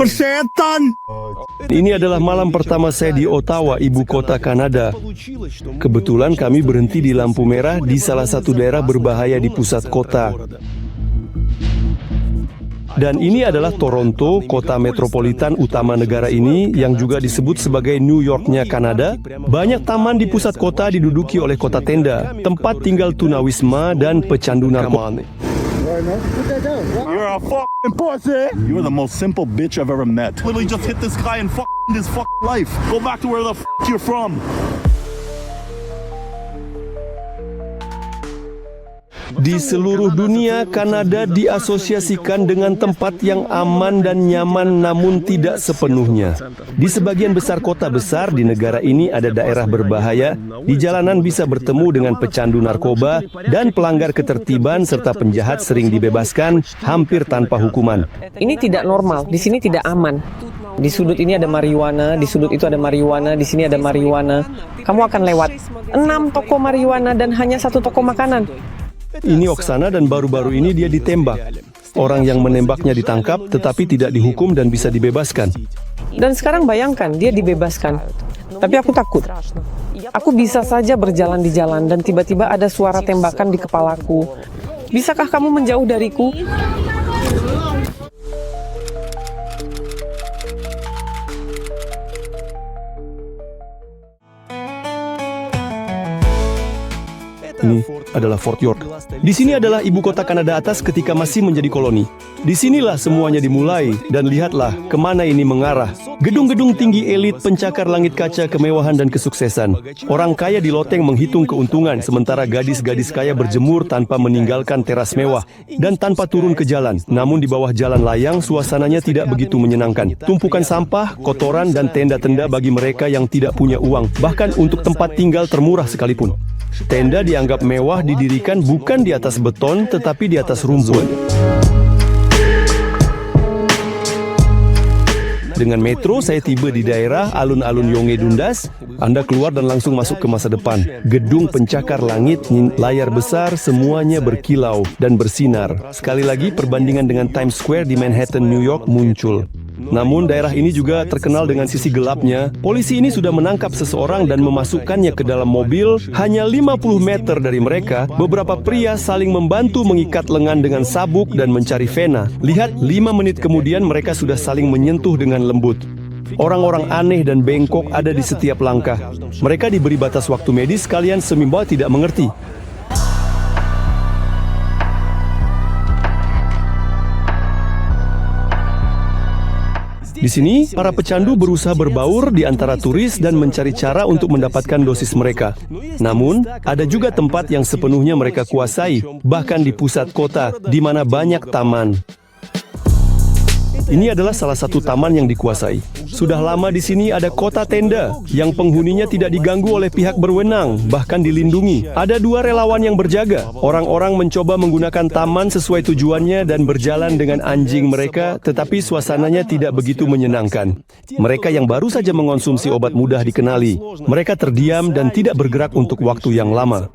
Persetan! Ini adalah malam pertama saya di Ottawa, ibu kota Kanada. Kebetulan kami berhenti di lampu merah di salah satu daerah berbahaya di pusat kota. Dan ini adalah Toronto, kota metropolitan utama negara ini yang juga disebut sebagai New York-nya Kanada. Banyak taman di pusat kota diduduki oleh kota tenda, tempat tinggal tunawisma dan pecandu narkoba. You're a fucking pussy! You're the most simple bitch I've ever met. Literally just hit this guy and his life. Go back to where the you're from. Di seluruh dunia, Kanada diasosiasikan dengan tempat yang aman dan nyaman, namun tidak sepenuhnya. Di sebagian besar kota besar di negara ini ada daerah berbahaya. Di jalanan bisa bertemu dengan pecandu narkoba dan pelanggar ketertiban serta penjahat sering dibebaskan hampir tanpa hukuman. Ini tidak normal, di sini tidak aman. Di sudut ini ada marijuana, di sudut itu ada marijuana, di sini ada marijuana. Kamu akan lewat 6 toko marijuana dan hanya 1 toko makanan. Ini Oksana dan baru-baru ini dia ditembak. Orang yang menembaknya ditangkap tetapi tidak dihukum dan bisa dibebaskan. Dan sekarang bayangkan, dia dibebaskan. Tapi aku takut. Aku bisa saja berjalan di jalan dan tiba-tiba ada suara tembakan di kepalaku. Bisakah kamu menjauh dariku? Ini adalah Fort York. Di sini adalah ibu kota Kanada atas ketika masih menjadi koloni. Disinilah semuanya dimulai, dan lihatlah kemana ini mengarah. Gedung-gedung tinggi elit pencakar langit kaca kemewahan dan kesuksesan. Orang kaya di loteng menghitung keuntungan, sementara gadis-gadis kaya berjemur tanpa meninggalkan teras mewah dan tanpa turun ke jalan. Namun di bawah jalan layang, suasananya tidak begitu menyenangkan. Tumpukan sampah, kotoran, dan tenda-tenda bagi mereka yang tidak punya uang, bahkan untuk tempat tinggal termurah sekalipun. Tenda dianggap mewah didirikan bukan di atas beton, tetapi di atas rumput. Dengan metro, saya tiba di daerah alun-alun Yonge Dundas. Anda keluar dan langsung masuk ke masa depan. Gedung pencakar langit, layar besar, semuanya berkilau dan bersinar. Sekali lagi, perbandingan dengan Times Square di Manhattan, New York muncul. Namun daerah ini juga terkenal dengan sisi gelapnya. Polisi ini sudah menangkap seseorang dan memasukkannya ke dalam mobil. Hanya 50 meter dari mereka, beberapa pria saling membantu mengikat lengan dengan sabuk dan mencari vena. Lihat, 5 menit kemudian mereka sudah saling menyentuh dengan lembut. Orang-orang aneh dan bengkok ada di setiap langkah. Mereka diberi batas waktu medis, kalian semimba tidak mengerti. Di sini, para pecandu berusaha berbaur di antara turis dan mencari cara untuk mendapatkan dosis mereka. Namun, ada juga tempat yang sepenuhnya mereka kuasai, bahkan di pusat kota, di mana banyak taman. Ini adalah salah satu taman yang dikuasai. Sudah lama di sini ada kota tenda, yang penghuninya tidak diganggu oleh pihak berwenang, bahkan dilindungi. Ada 2 relawan yang berjaga. Orang-orang mencoba menggunakan taman sesuai tujuannya dan berjalan dengan anjing mereka, tetapi suasananya tidak begitu menyenangkan. Mereka yang baru saja mengonsumsi obat mudah dikenali. Mereka terdiam dan tidak bergerak untuk waktu yang lama.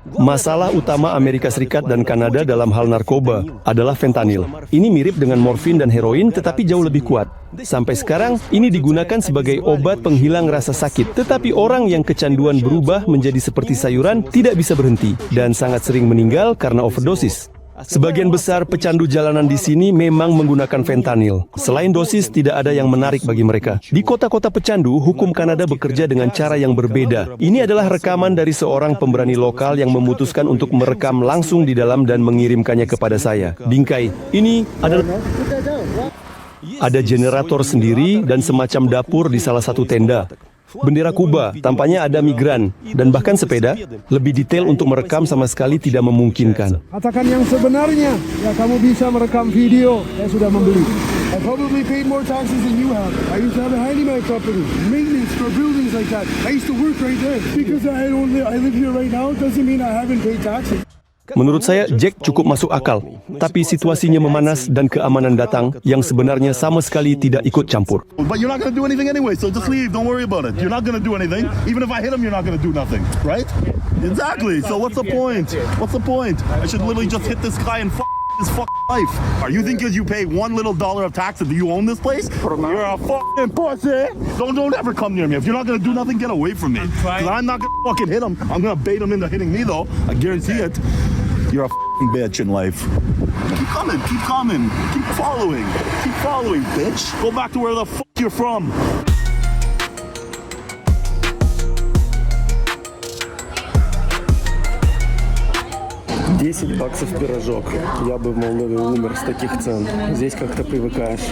Masalah utama Amerika Serikat dan Kanada dalam hal narkoba adalah fentanyl. Ini mirip dengan morfin dan heroin, tetapi jauh lebih kuat. Sampai sekarang, ini digunakan sebagai obat penghilang rasa sakit. Tetapi orang yang kecanduan berubah menjadi seperti sayuran tidak bisa berhenti dan sangat sering meninggal karena overdosis. Sebagian besar pecandu jalanan di sini memang menggunakan fentanyl. Selain dosis, tidak ada yang menarik bagi mereka. Di kota-kota pecandu, hukum Kanada bekerja dengan cara yang berbeda. Ini adalah rekaman dari seorang pemberani lokal yang memutuskan untuk merekam langsung di dalam dan mengirimkannya kepada saya. Bingkai, ini adalah... Ada generator sendiri dan semacam dapur di salah satu tenda. Bendera Kuba, tampaknya ada migran, dan bahkan sepeda. Lebih detail untuk merekam sama sekali tidak memungkinkan. Katakan yang sebenarnya, ya kamu bisa merekam video, saya sudah membeli. I probably paid more taxes than you have. I used to have a handyman company, maintenance for buildings like that. I used to work right there. Because I live here right now, doesn't mean I haven't paid taxes. Menurut saya, Jack cukup masuk akal. Tapi situasinya memanas dan keamanan datang yang sebenarnya sama sekali tidak ikut campur. But you're not going to do anything anyway, so just leave. Don't worry about it. You're not going to do anything. Even if I hit him, you're not going to do nothing, right? Exactly. So what's the point? What's the point? I should literally just hit this guy and his fucking life. Are you think 'cause you pay $1 little of tax that you own this place? You're a fucking pussy. Don't ever come near me. If you're not gonna do nothing, get away from me. 'Cause I'm not gonna fucking hit him. I'm gonna bait him into hitting me though. I guarantee it. You're a fucking bitch in life. Keep coming, keep following, bitch. Go back to where the fuck you're from. $10 пирожок. Я бы в Молдове умер с таких цен. Здесь как-то привыкаешь.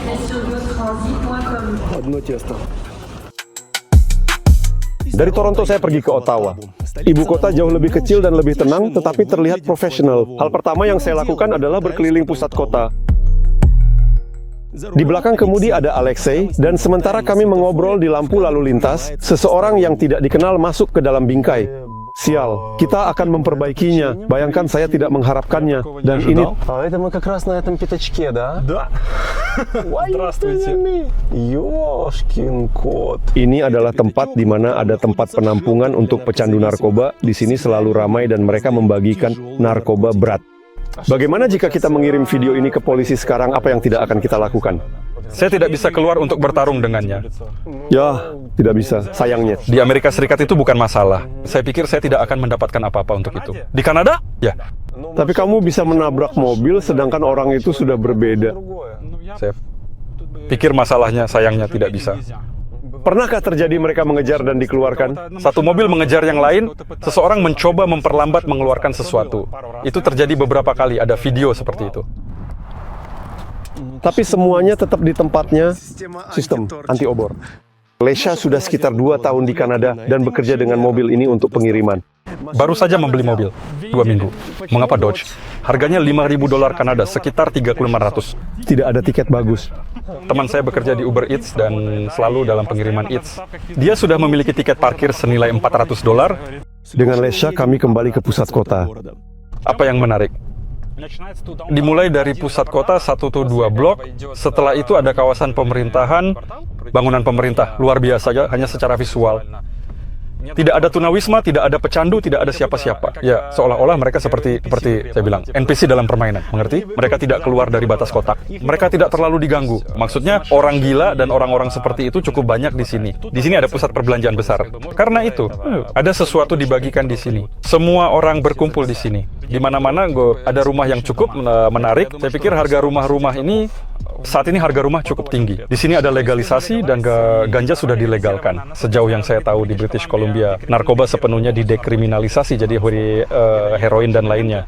Одно тесто. Dari Toronto saya pergi ke Ottawa. Ibu kota jauh lebih kecil dan lebih tenang, tetapi terlihat profesional. Hal pertama yang saya lakukan adalah berkeliling pusat kota. Di belakang kemudi ada Alexei, dan sementara kami mengobrol di lampu lalu lintas, seseorang yang tidak dikenal masuk ke dalam bingkai. Sial, kita akan memperbaikinya. Bayangkan saya tidak mengharapkannya. Dan ini... Это мы как раз на этом пятачке, да? Да. Здравствуйте. Ёшкин кот. Ini adalah tempat di mana ada tempat penampungan untuk pecandu narkoba. Di sini selalu ramai dan mereka membagikan narkoba berat. Bagaimana jika kita mengirim video ini ke polisi sekarang? Apa yang tidak akan kita lakukan? Saya tidak bisa keluar untuk bertarung dengannya. Ya, tidak bisa. Sayangnya. Di Amerika Serikat itu bukan masalah. Saya pikir saya tidak akan mendapatkan apa-apa untuk itu. Di Kanada? Ya. Tapi kamu bisa menabrak mobil sedangkan orang itu sudah berbeda. Saya pikir masalahnya sayangnya tidak bisa. Pernahkah terjadi mereka mengejar dan dikeluarkan? Satu mobil mengejar yang lain, seseorang mencoba memperlambat mengeluarkan sesuatu. Itu terjadi beberapa kali, ada video seperti itu. Tapi semuanya tetap di tempatnya. Sistem anti-obor. Lesha sudah sekitar 2 tahun di Kanada dan bekerja dengan mobil ini untuk pengiriman. Baru saja membeli mobil, 2 minggu. Mengapa Dodge? Harganya $5.000 Kanada, sekitar 3.500. Tidak ada tiket bagus. Teman saya bekerja di Uber Eats dan selalu dalam pengiriman Eats. Dia sudah memiliki tiket parkir senilai $400. Dengan Lesha kami kembali ke pusat kota. Apa yang menarik? Dimulai dari pusat kota 1-2 blok, setelah itu ada kawasan pemerintahan, bangunan pemerintah, luar biasa ya, hanya secara visual. Tidak ada tunawisma, tidak ada pecandu, tidak ada siapa-siapa. Ya, seolah-olah mereka seperti saya bilang, NPC dalam permainan, mengerti? Mereka tidak keluar dari batas kotak. Mereka tidak terlalu diganggu. Maksudnya, orang gila dan orang-orang seperti itu cukup banyak di sini. Di sini ada pusat perbelanjaan besar. Karena itu, ada sesuatu dibagikan di sini. Semua orang berkumpul di sini. Di mana-mana ada rumah yang cukup menarik. Saya pikir harga rumah-rumah ini saat ini harga rumah cukup tinggi. Di sini ada legalisasi dan ganja sudah dilegalkan. Sejauh yang saya tahu di British Columbia, narkoba sepenuhnya didekriminalisasi, jadi heroin dan lainnya.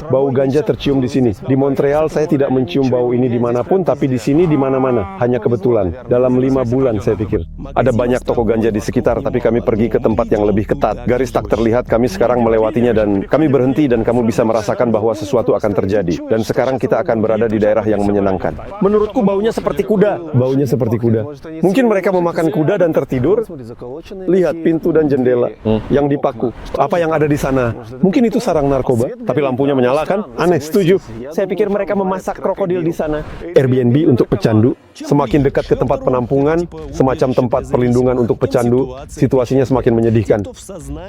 Bau ganja tercium di sini. Di Montreal saya tidak mencium bau ini dimanapun, tapi di sini di mana-mana. Hanya kebetulan. Dalam 5 bulan saya pikir. Ada banyak toko ganja di sekitar, tapi kami pergi ke tempat yang lebih ketat. Garis tak terlihat, kami sekarang melewatinya dan kami berhenti dan kamu bisa merasakan bahwa sesuatu akan terjadi. Dan sekarang kita akan berada di daerah yang menyenangkan. Menurutku baunya seperti kuda. Baunya seperti kuda. Mungkin mereka memakan kuda dan tertidur. Lihat pintu dan jendela yang dipaku. Apa yang ada di sana? Mungkin itu sarang narkoba, tapi lampunya menyala kan? Aneh, setuju. Saya pikir mereka memasak krokodil di sana. Airbnb untuk pecandu, semakin dekat ke tempat penampungan, semacam tempat perlindungan untuk pecandu, situasinya semakin menyedihkan.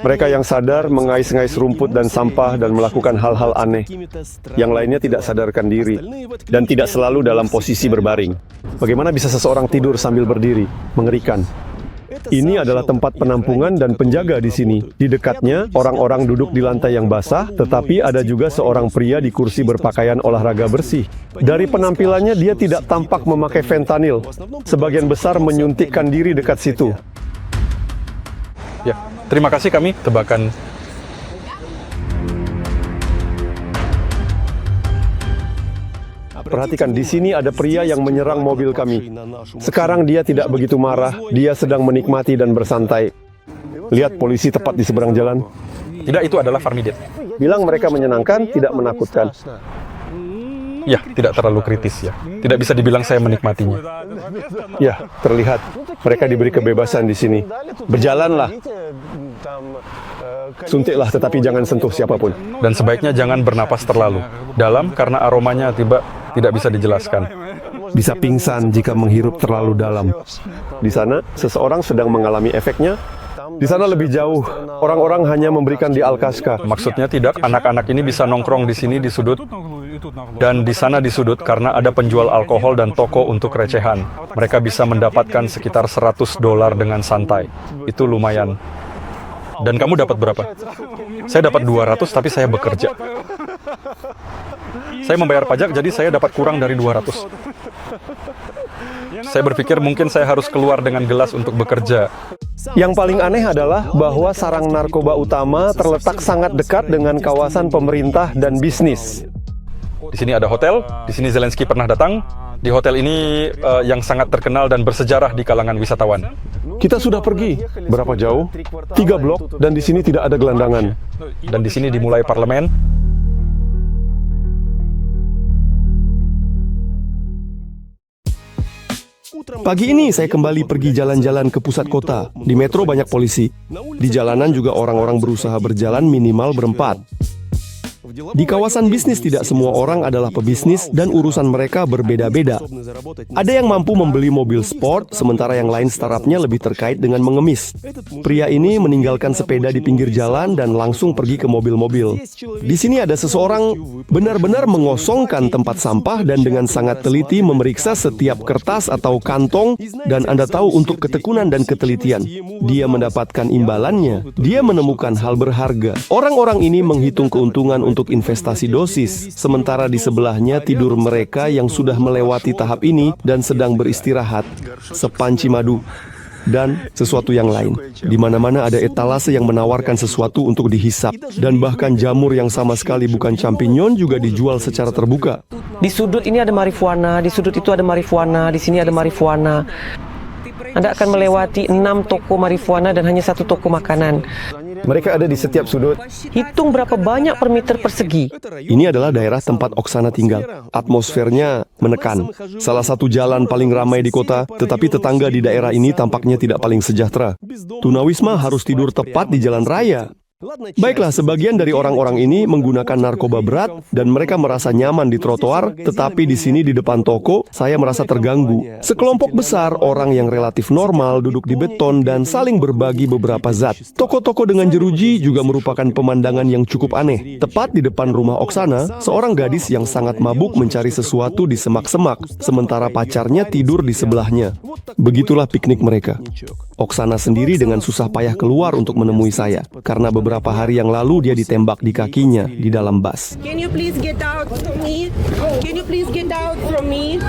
Mereka yang sadar mengais-ngais rumput dan sampah dan melakukan hal-hal aneh. Yang lainnya tidak sadarkan diri dan tidak selalu dalam posisi berbaring. Bagaimana bisa seseorang tidur sambil berdiri? Mengerikan. Ini adalah tempat penampungan dan penjaga di sini. Di dekatnya, orang-orang duduk di lantai yang basah, tetapi ada juga seorang pria di kursi berpakaian olahraga bersih. Dari penampilannya, dia tidak tampak memakai fentanyl. Sebagian besar menyuntikkan diri dekat situ. Ya, terima kasih kami tebakan. Perhatikan, di sini ada pria yang menyerang mobil kami. Sekarang dia tidak begitu marah, dia sedang menikmati dan bersantai. Lihat polisi tepat di seberang jalan. Tidak, itu adalah Farmidet. Bilang mereka menyenangkan, tidak menakutkan. Ya, tidak terlalu kritis ya. Tidak bisa dibilang saya menikmatinya. Ya, terlihat. Mereka diberi kebebasan di sini. Berjalanlah. Suntiklah, tetapi jangan sentuh siapapun. Dan sebaiknya jangan bernapas terlalu dalam karena aromanya tidak bisa dijelaskan. Bisa pingsan jika menghirup terlalu dalam. Di sana, seseorang sedang mengalami efeknya. Di sana lebih jauh, orang-orang hanya memberikan di Alkaska. Maksudnya tidak, anak-anak ini bisa nongkrong di sini di sudut. Dan di sana di sudut, karena ada penjual alkohol dan toko untuk recehan, mereka bisa mendapatkan sekitar $100 dengan santai. Itu lumayan. Dan kamu dapat berapa? Saya dapat 200, tapi saya bekerja. Saya membayar pajak, jadi saya dapat kurang dari 200. Saya berpikir mungkin saya harus keluar dengan gelas untuk bekerja. Yang paling aneh adalah bahwa sarang narkoba utama terletak sangat dekat dengan kawasan pemerintah dan bisnis. Di sini ada hotel, di sini Zelensky pernah datang. Di hotel ini yang sangat terkenal dan bersejarah di kalangan wisatawan. Kita sudah pergi. Berapa jauh? 3 blok, dan di sini tidak ada gelandangan. Dan di sini dimulai parlemen. Pagi ini saya kembali pergi jalan-jalan ke pusat kota. Di metro banyak polisi. Di jalanan juga orang-orang berusaha berjalan minimal berempat. Di kawasan bisnis tidak semua orang adalah pebisnis dan urusan mereka berbeda-beda. Ada yang mampu membeli mobil sport, sementara yang lain startupnya lebih terkait dengan mengemis. Pria ini meninggalkan sepeda di pinggir jalan dan langsung pergi ke mobil-mobil. Di sini ada seseorang benar-benar mengosongkan tempat sampah dan dengan sangat teliti memeriksa setiap kertas atau kantong, dan Anda tahu untuk ketekunan dan ketelitian. Dia mendapatkan imbalannya. Dia menemukan hal berharga. Orang-orang ini menghitung keuntungan untuk investasi dosis, sementara di sebelahnya tidur mereka yang sudah melewati tahap ini dan sedang beristirahat, sepanci madu, dan sesuatu yang lain. Di mana-mana ada etalase yang menawarkan sesuatu untuk dihisap, dan bahkan jamur yang sama sekali bukan champignon juga dijual secara terbuka. Di sudut ini ada marijuana, di sudut itu ada marijuana, di sini ada marijuana. Anda akan melewati 6 toko marijuana dan hanya 1 toko makanan. Mereka ada di setiap sudut. Hitung berapa banyak per meter persegi. Ini adalah daerah tempat Oksana tinggal. Atmosfernya menekan. Salah satu jalan paling ramai di kota, tetapi tetangga di daerah ini tampaknya tidak paling sejahtera. Tunawisma harus tidur tepat di jalan raya. Baiklah, sebagian dari orang-orang ini menggunakan narkoba berat dan mereka merasa nyaman di trotoar, tetapi di sini di depan toko, saya merasa terganggu. Sekelompok besar orang yang relatif normal duduk di beton dan saling berbagi beberapa zat. Toko-toko dengan jeruji juga merupakan pemandangan yang cukup aneh. Tepat di depan rumah Oksana, seorang gadis yang sangat mabuk mencari sesuatu di semak-semak, sementara pacarnya tidur di sebelahnya. Begitulah piknik mereka. Oksana sendiri dengan susah payah keluar untuk menemui saya, karena beberapa hari yang lalu dia ditembak di kakinya di dalam bus. Can you please get out from me? Can you please get out from me?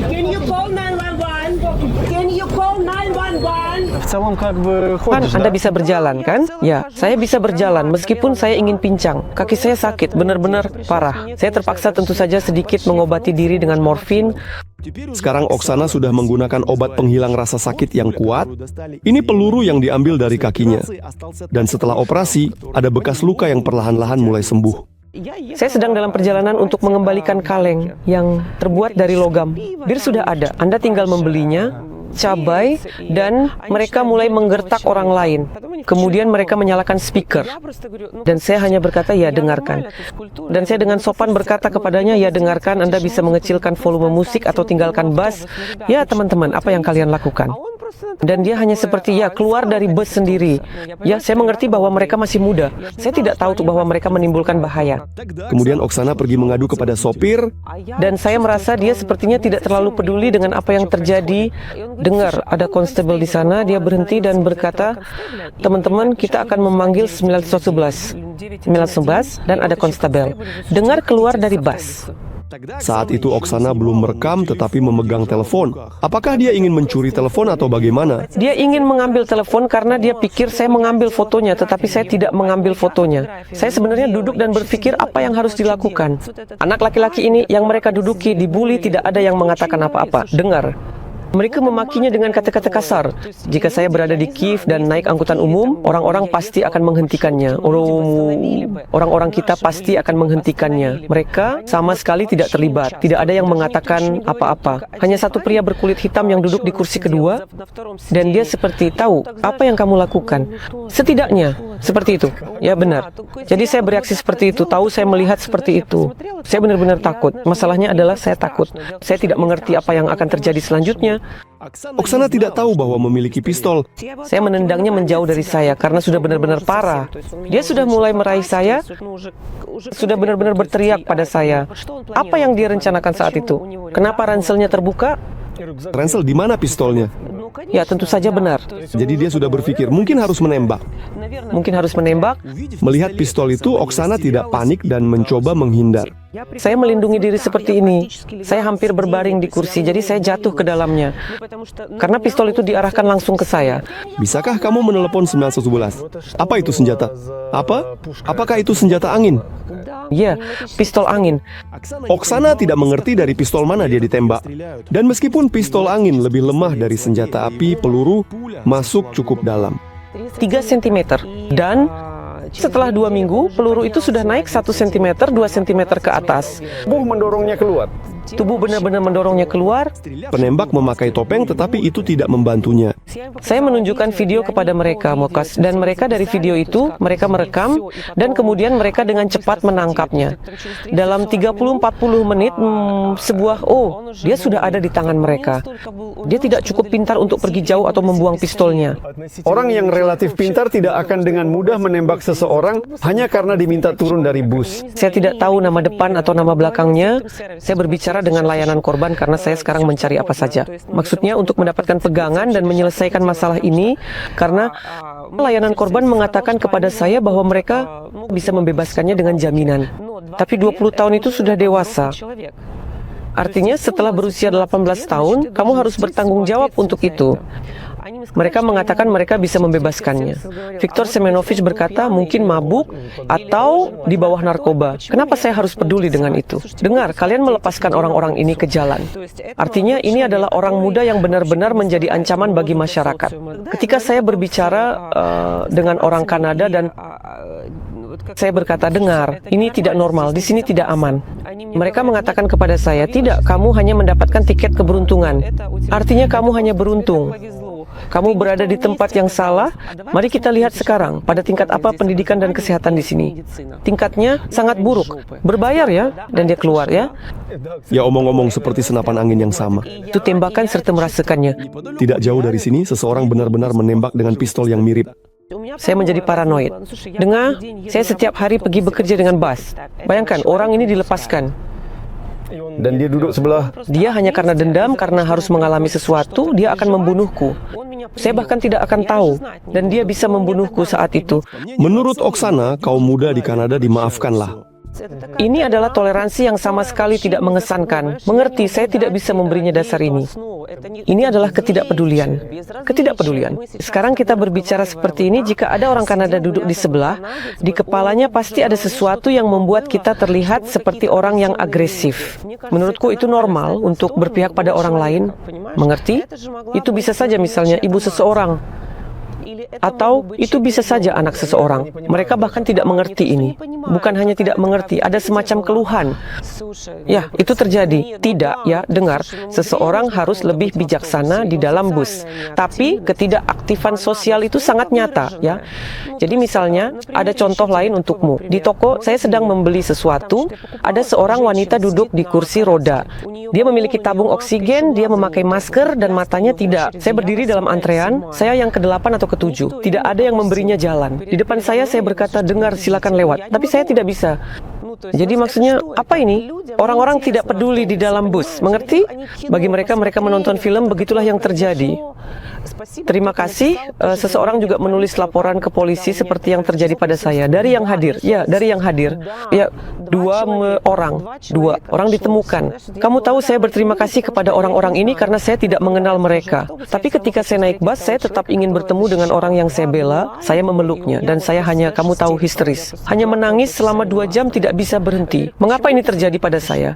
Can you call 911? Can you call 911? Kan Anda bisa berjalan, kan? Ya, saya bisa berjalan meskipun saya ingin pincang. Kaki saya sakit, benar-benar parah. Saya terpaksa tentu saja sedikit mengobati diri dengan morfin. Sekarang Oksana sudah menggunakan obat penghilang rasa sakit yang kuat. Ini peluru yang diambil dari kakinya. Dan setelah operasi, ada bekas luka yang perlahan-lahan mulai sembuh. Saya sedang dalam perjalanan untuk mengembalikan kaleng yang terbuat dari logam. Bir sudah ada, Anda tinggal membelinya, cabai, dan mereka mulai menggertak orang lain. Kemudian mereka menyalakan speaker. Dan saya hanya berkata, ya dengarkan. Dan saya dengan sopan berkata kepadanya, ya dengarkan, Anda bisa mengecilkan volume musik atau tinggalkan bass. Ya teman-teman, apa yang kalian lakukan? Dan dia hanya seperti, ya keluar dari bus sendiri. Ya, saya mengerti bahwa mereka masih muda. Saya tidak tahu tuh bahwa mereka menimbulkan bahaya. Kemudian Oksana pergi mengadu kepada sopir. Dan saya merasa dia sepertinya tidak terlalu peduli dengan apa yang terjadi. Dengar, ada konstabel di sana, dia berhenti dan berkata, teman-teman, kita akan memanggil 911. 911 dan ada konstabel. Dengar keluar dari bus. Saat itu Oksana belum merekam tetapi memegang telepon. Apakah dia ingin mencuri telepon atau bagaimana? Dia ingin mengambil telepon karena dia pikir saya mengambil fotonya, tetapi saya tidak mengambil fotonya. Saya sebenarnya duduk dan berpikir apa yang harus dilakukan. Anak laki-laki ini yang mereka duduki dibully, tidak ada yang mengatakan apa-apa. Dengar. Mereka memakinya dengan kata-kata kasar. Jika saya berada di Kiev dan naik angkutan umum, orang-orang pasti akan menghentikannya. Orang-orang kita pasti akan menghentikannya. Mereka sama sekali tidak terlibat. Tidak ada yang mengatakan apa-apa. Hanya satu pria berkulit hitam yang duduk di kursi kedua, dan dia seperti tahu apa yang kamu lakukan. Setidaknya seperti itu. Ya benar. Jadi saya bereaksi seperti itu. Tahu saya melihat seperti itu. Saya benar-benar takut. Masalahnya adalah saya takut. Saya tidak mengerti apa yang akan terjadi selanjutnya. Oksana tidak tahu bahwa memiliki pistol. Saya menendangnya menjauh dari saya karena sudah benar-benar parah. Dia sudah mulai meraih saya, sudah benar-benar berteriak pada saya. Apa yang dia rencanakan saat itu? Kenapa ranselnya terbuka? Ransel, di mana pistolnya? Ya, tentu saja benar. Jadi dia sudah berpikir mungkin harus menembak. Mungkin harus menembak. Melihat pistol itu, Oksana tidak panik dan mencoba menghindar. Saya melindungi diri seperti ini. Saya hampir berbaring di kursi, jadi saya jatuh ke dalamnya. Karena pistol itu diarahkan langsung ke saya. Bisakah kamu menelepon 911? Apa itu senjata? Apa? Apakah itu senjata angin? Ya, pistol angin. Oksana tidak mengerti dari pistol mana dia ditembak. Dan meskipun pistol angin lebih lemah dari senjata api, peluru masuk cukup dalam. 3 cm. Dan setelah 2 minggu, peluru itu sudah naik 1 cm, 2 cm ke atas. Tubuh mendorongnya keluar. Tubuh benar-benar mendorongnya keluar. Penembak memakai topeng tetapi itu tidak membantunya. Saya menunjukkan video kepada mereka, Mokas, dan mereka dari video itu, mereka merekam, dan kemudian mereka dengan cepat menangkapnya. Dalam 30-40 menit, dia sudah ada di tangan mereka. Dia tidak cukup pintar untuk pergi jauh atau membuang pistolnya. Orang yang relatif pintar tidak akan dengan mudah menembak seseorang hanya karena diminta turun dari bus. Saya tidak tahu nama depan atau nama belakangnya. Saya berbicara dengan layanan korban karena saya sekarang mencari apa saja. Maksudnya untuk mendapatkan pegangan dan menyelesaikan masalah ini, karena layanan korban mengatakan kepada saya bahwa mereka bisa membebaskannya dengan jaminan. Tapi 20 tahun itu sudah dewasa. Artinya setelah berusia 18 tahun, kamu harus bertanggung jawab untuk itu. Mereka mengatakan mereka bisa membebaskannya. Viktor Semenovic berkata mungkin mabuk atau di bawah narkoba. Kenapa saya harus peduli dengan itu? Dengar, kalian melepaskan orang-orang ini ke jalan. Artinya ini adalah orang muda yang benar-benar menjadi ancaman bagi masyarakat. Ketika saya berbicara dengan orang Kanada dan saya berkata, dengar, ini tidak normal, di sini tidak aman. Mereka mengatakan kepada saya, tidak, kamu hanya mendapatkan tiket keberuntungan. Artinya kamu hanya beruntung. Kamu berada di tempat yang salah. Mari kita lihat sekarang pada tingkat apa pendidikan dan kesehatan di sini. Tingkatnya sangat buruk. Berbayar ya, dan dia keluar ya. Ya omong-omong seperti senapan angin yang sama. Itu tembakan serta merasakannya. Tidak jauh dari sini, seseorang benar-benar menembak dengan pistol yang mirip. Saya menjadi paranoid. Dengar, saya setiap hari pergi bekerja dengan bus. Bayangkan, orang ini dilepaskan. Dan dia duduk sebelah. Dia hanya karena dendam, karena harus mengalami sesuatu, dia akan membunuhku. Saya bahkan tidak akan tahu, dan dia bisa membunuhku saat itu. Menurut Oksana, kaum muda di Kanada dimaafkanlah. Ini adalah toleransi yang sama sekali tidak mengesankan. Mengerti, saya tidak bisa memberinya dasar ini. Ini adalah ketidakpedulian. Ketidakpedulian. Sekarang kita berbicara seperti ini, jika ada orang Kanada duduk di sebelah, di kepalanya pasti ada sesuatu yang membuat kita terlihat seperti orang yang agresif. Menurutku itu normal untuk berpihak pada orang lain. Mengerti? Itu bisa saja misalnya ibu seseorang. Atau itu bisa saja anak seseorang. Mereka bahkan tidak mengerti ini. Bukan hanya tidak mengerti, ada semacam keluhan. Ya, itu terjadi. Tidak, ya, dengar. Seseorang harus lebih bijaksana di dalam bus. Tapi ketidakaktifan sosial itu sangat nyata, ya. Jadi misalnya, ada contoh lain untukmu. Di toko, saya sedang membeli sesuatu. Ada seorang wanita duduk di kursi roda. Dia memiliki tabung oksigen, dia memakai masker, dan matanya tidak. Saya berdiri dalam antrean, saya yang ke-8 atau ke-7. Tidak ada yang memberinya jalan. Di depan saya berkata, dengar, silakan lewat. Tapi saya tidak bisa. Jadi maksudnya, apa ini? Orang-orang tidak peduli di dalam bus. Mengerti? Bagi mereka, mereka menonton film, begitulah yang terjadi. Terima kasih. Seseorang juga menulis laporan ke polisi seperti yang terjadi pada saya. Dari yang hadir. Ya, dari yang hadir. Ya, dua orang ditemukan. Kamu tahu saya berterima kasih kepada orang-orang ini karena saya tidak mengenal mereka. Tapi ketika saya naik bus, saya tetap ingin bertemu dengan orang yang saya bela. Saya memeluknya dan saya hanya, kamu tahu, histeris. Hanya menangis selama 2 jam tidak bisa berhenti. Mengapa ini terjadi pada saya?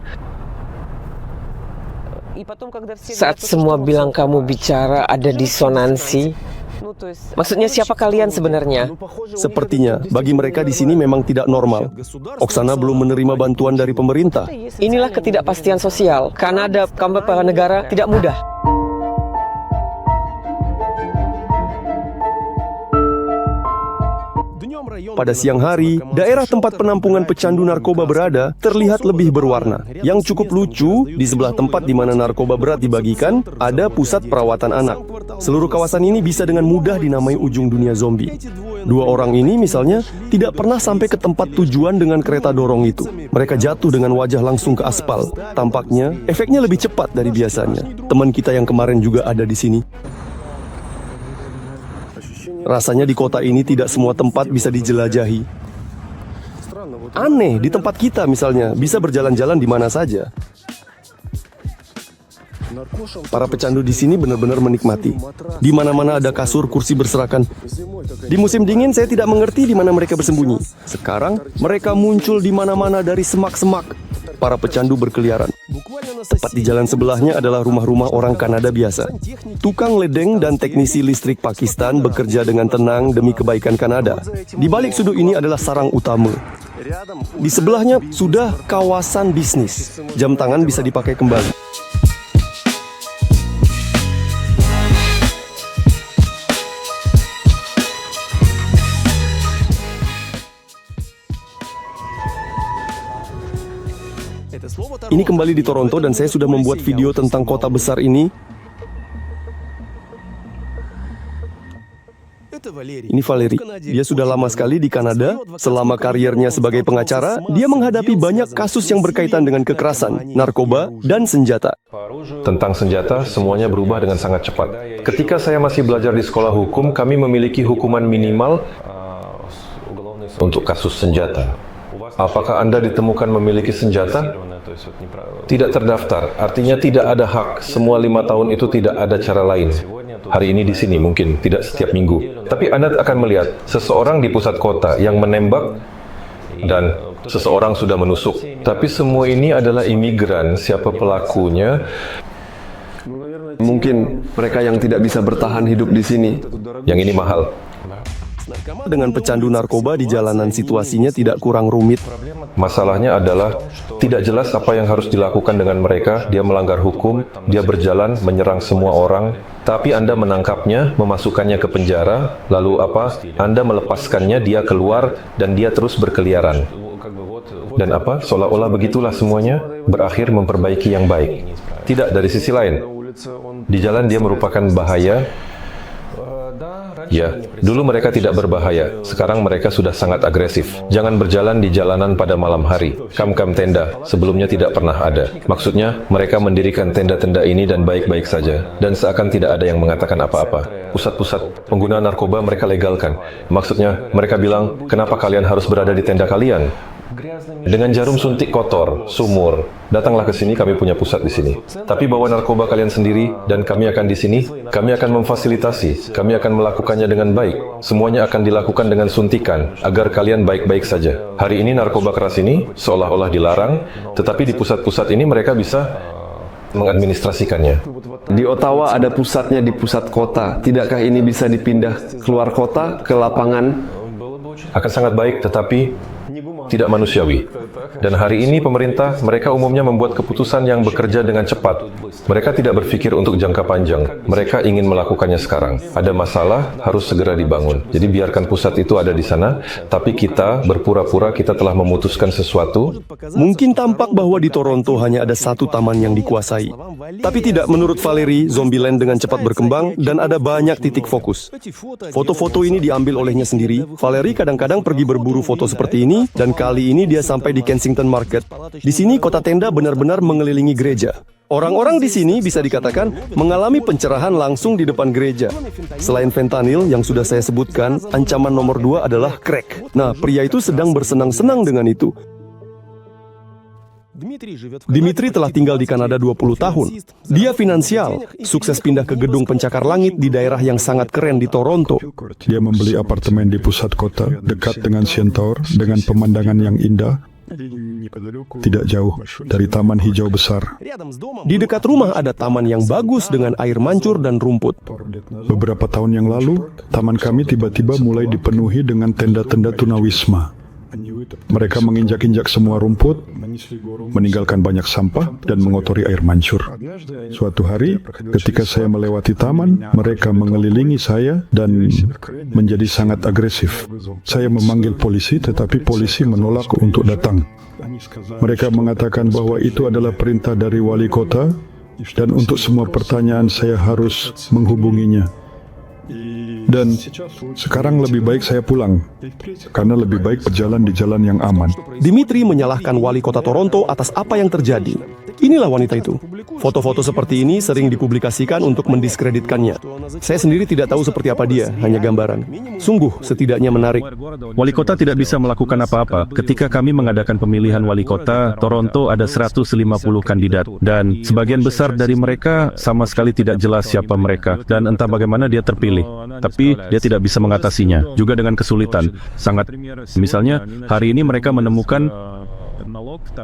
Saat semua bilang kamu bicara ada disonansi. Maksudnya siapa kalian sebenarnya? Sepertinya, bagi mereka di sini memang tidak normal. Oksana belum menerima bantuan dari pemerintah. Inilah ketidakpastian sosial. Kanada, para negara tidak mudah. Pada siang hari, daerah tempat penampungan pecandu narkoba berada terlihat lebih berwarna. Yang cukup lucu, di sebelah tempat di mana narkoba berat dibagikan, ada pusat perawatan anak. Seluruh kawasan ini bisa dengan mudah dinamai ujung dunia zombie. Dua orang ini misalnya tidak pernah sampai ke tempat tujuan dengan kereta dorong itu. Mereka jatuh dengan wajah langsung ke aspal. Tampaknya efeknya lebih cepat dari biasanya. Teman kita yang kemarin juga ada di sini. Rasanya di kota ini tidak semua tempat bisa dijelajahi. Aneh, di tempat kita misalnya, bisa berjalan-jalan di mana saja. Para pecandu di sini benar-benar menikmati. Di mana-mana ada kasur, kursi berserakan. Di musim dingin saya tidak mengerti di mana mereka bersembunyi. Sekarang mereka muncul di mana-mana dari semak-semak. Para pecandu berkeliaran. Tepat di jalan sebelahnya adalah rumah-rumah orang Kanada biasa. Tukang ledeng dan teknisi listrik Pakistan bekerja dengan tenang demi kebaikan Kanada. Di balik sudut ini adalah sarang utama. Di sebelahnya sudah kawasan bisnis. Jam tangan bisa dipakai kembali. Ini kembali di Toronto dan saya sudah membuat video tentang kota besar ini. Ini Valerie. Dia sudah lama sekali di Kanada. Selama kariernya sebagai pengacara, dia menghadapi banyak kasus yang berkaitan dengan kekerasan, narkoba, dan senjata. Tentang senjata, semuanya berubah dengan sangat cepat. Ketika saya masih belajar di sekolah hukum, kami memiliki hukuman minimal untuk kasus senjata. Apakah Anda ditemukan memiliki senjata? Tidak terdaftar, artinya tidak ada hak. Semua 5 tahun itu tidak ada cara lain. Hari ini di sini mungkin, tidak setiap minggu. Tapi Anda akan melihat seseorang di pusat kota yang menembak dan seseorang sudah menusuk. Tapi semua ini adalah imigran, siapa pelakunya. Mungkin mereka yang tidak bisa bertahan hidup di sini. Yang ini mahal. Dengan pecandu narkoba di jalanan situasinya tidak kurang rumit. Masalahnya adalah tidak jelas apa yang harus dilakukan dengan mereka. Dia melanggar hukum, dia berjalan menyerang semua orang, tapi Anda menangkapnya, memasukkannya ke penjara, lalu apa? Anda melepaskannya, dia keluar dan dia terus berkeliaran. Dan apa? Seolah-olah begitulah semuanya berakhir memperbaiki yang baik. Tidak, dari sisi lain. Di jalan dia merupakan bahaya. Ya, dulu mereka tidak berbahaya. Sekarang mereka sudah sangat agresif. Jangan berjalan di jalanan pada malam hari. Kam-kam tenda, sebelumnya tidak pernah ada. Maksudnya, mereka mendirikan tenda-tenda ini dan baik-baik saja. Dan seakan tidak ada yang mengatakan apa-apa. Pusat-pusat penggunaan narkoba mereka legalkan. Maksudnya, mereka bilang, kenapa kalian harus berada di tenda kalian? Dengan jarum suntik kotor, sumur. Datanglah ke sini, kami punya pusat di sini. Tapi bawa narkoba kalian sendiri, dan kami akan di sini. Kami akan memfasilitasi, kami akan melakukannya dengan baik. Semuanya akan dilakukan dengan suntikan, agar kalian baik-baik saja. Hari ini narkoba keras ini seolah-olah dilarang, tetapi di pusat-pusat ini mereka bisa mengadministrasikannya. Di Ottawa ada pusatnya di pusat kota. Tidakkah ini bisa dipindah keluar kota, ke lapangan? Akan sangat baik, tetapi tidak manusiawi. Dan hari ini pemerintah, mereka umumnya membuat keputusan yang bekerja dengan cepat. Mereka tidak berpikir untuk jangka panjang. Mereka ingin melakukannya sekarang. Ada masalah, harus segera dibangun. Jadi biarkan pusat itu ada di sana, tapi kita berpura-pura kita telah memutuskan sesuatu. Mungkin tampak bahwa di Toronto hanya ada satu taman yang dikuasai. Tapi tidak, menurut Valerie, Zombieland dengan cepat berkembang dan ada banyak titik fokus. Foto-foto ini diambil olehnya sendiri. Valerie kadang-kadang pergi berburu foto seperti ini, dan kali ini dia sampai di Kensington Market. Di sini kota tenda benar-benar mengelilingi gereja. Orang-orang di sini bisa dikatakan mengalami pencerahan langsung di depan gereja. Selain fentanyl yang sudah saya sebutkan, ancaman nomor 2 adalah crack. Nah, pria itu sedang bersenang-senang dengan itu. Dimitri telah tinggal di Kanada 20 tahun. Dia finansial, sukses pindah ke gedung pencakar langit di daerah yang sangat keren di Toronto. Dia membeli apartemen di pusat kota, dekat dengan Centaur, dengan pemandangan yang indah. Tidak jauh dari taman hijau besar. Di dekat rumah ada taman yang bagus dengan air mancur dan rumput. Beberapa tahun yang lalu, taman kami tiba-tiba mulai dipenuhi dengan tenda-tenda tunawisma. Mereka menginjak-injak semua rumput, meninggalkan banyak sampah dan mengotori air mancur. Suatu hari, ketika saya melewati taman, mereka mengelilingi saya dan menjadi sangat agresif. Saya memanggil polisi, tetapi polisi menolak untuk datang. Mereka mengatakan bahwa itu adalah perintah dari wali kota, dan untuk semua pertanyaan saya harus menghubunginya. Dan sekarang lebih baik saya pulang, karena lebih baik berjalan di jalan yang aman. Dimitri menyalahkan wali kota Toronto atas apa yang terjadi. Inilah wanita itu. Foto-foto seperti ini sering dipublikasikan untuk mendiskreditkannya. Saya sendiri tidak tahu seperti apa dia, hanya gambaran. Sungguh setidaknya menarik. Wali kota tidak bisa melakukan apa-apa. Ketika kami mengadakan pemilihan wali kota, Toronto ada 150 kandidat. Dan sebagian besar dari mereka sama sekali tidak jelas siapa mereka. Dan entah bagaimana dia terpilih. Tapi dia tidak bisa mengatasinya. Juga dengan kesulitan. Sangat. Misalnya, hari ini mereka menemukan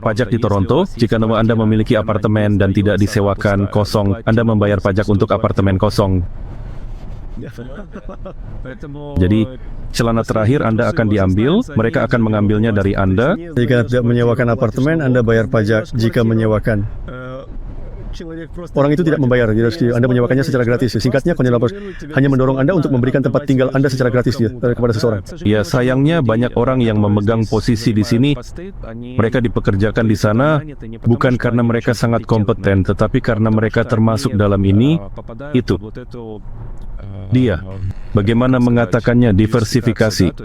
pajak di Toronto. Jika Anda memiliki apartemen dan tidak disewakan kosong, Anda membayar pajak untuk apartemen kosong. Jadi, celana terakhir Anda akan diambil, mereka akan mengambilnya dari Anda. Jika tidak menyewakan apartemen, Anda bayar pajak. Jika menyewakan, orang itu tidak membayar, jadi Anda menyewakannya secara gratis. Singkatnya, Kondilapas hanya mendorong Anda untuk memberikan tempat tinggal Anda secara gratis kepada seseorang. Ya, sayangnya banyak orang yang memegang posisi di sini. Mereka dipekerjakan di sana bukan karena mereka sangat kompeten, tetapi karena mereka termasuk dalam ini, itu. Dia, bagaimana mengatakannya, diversifikasi.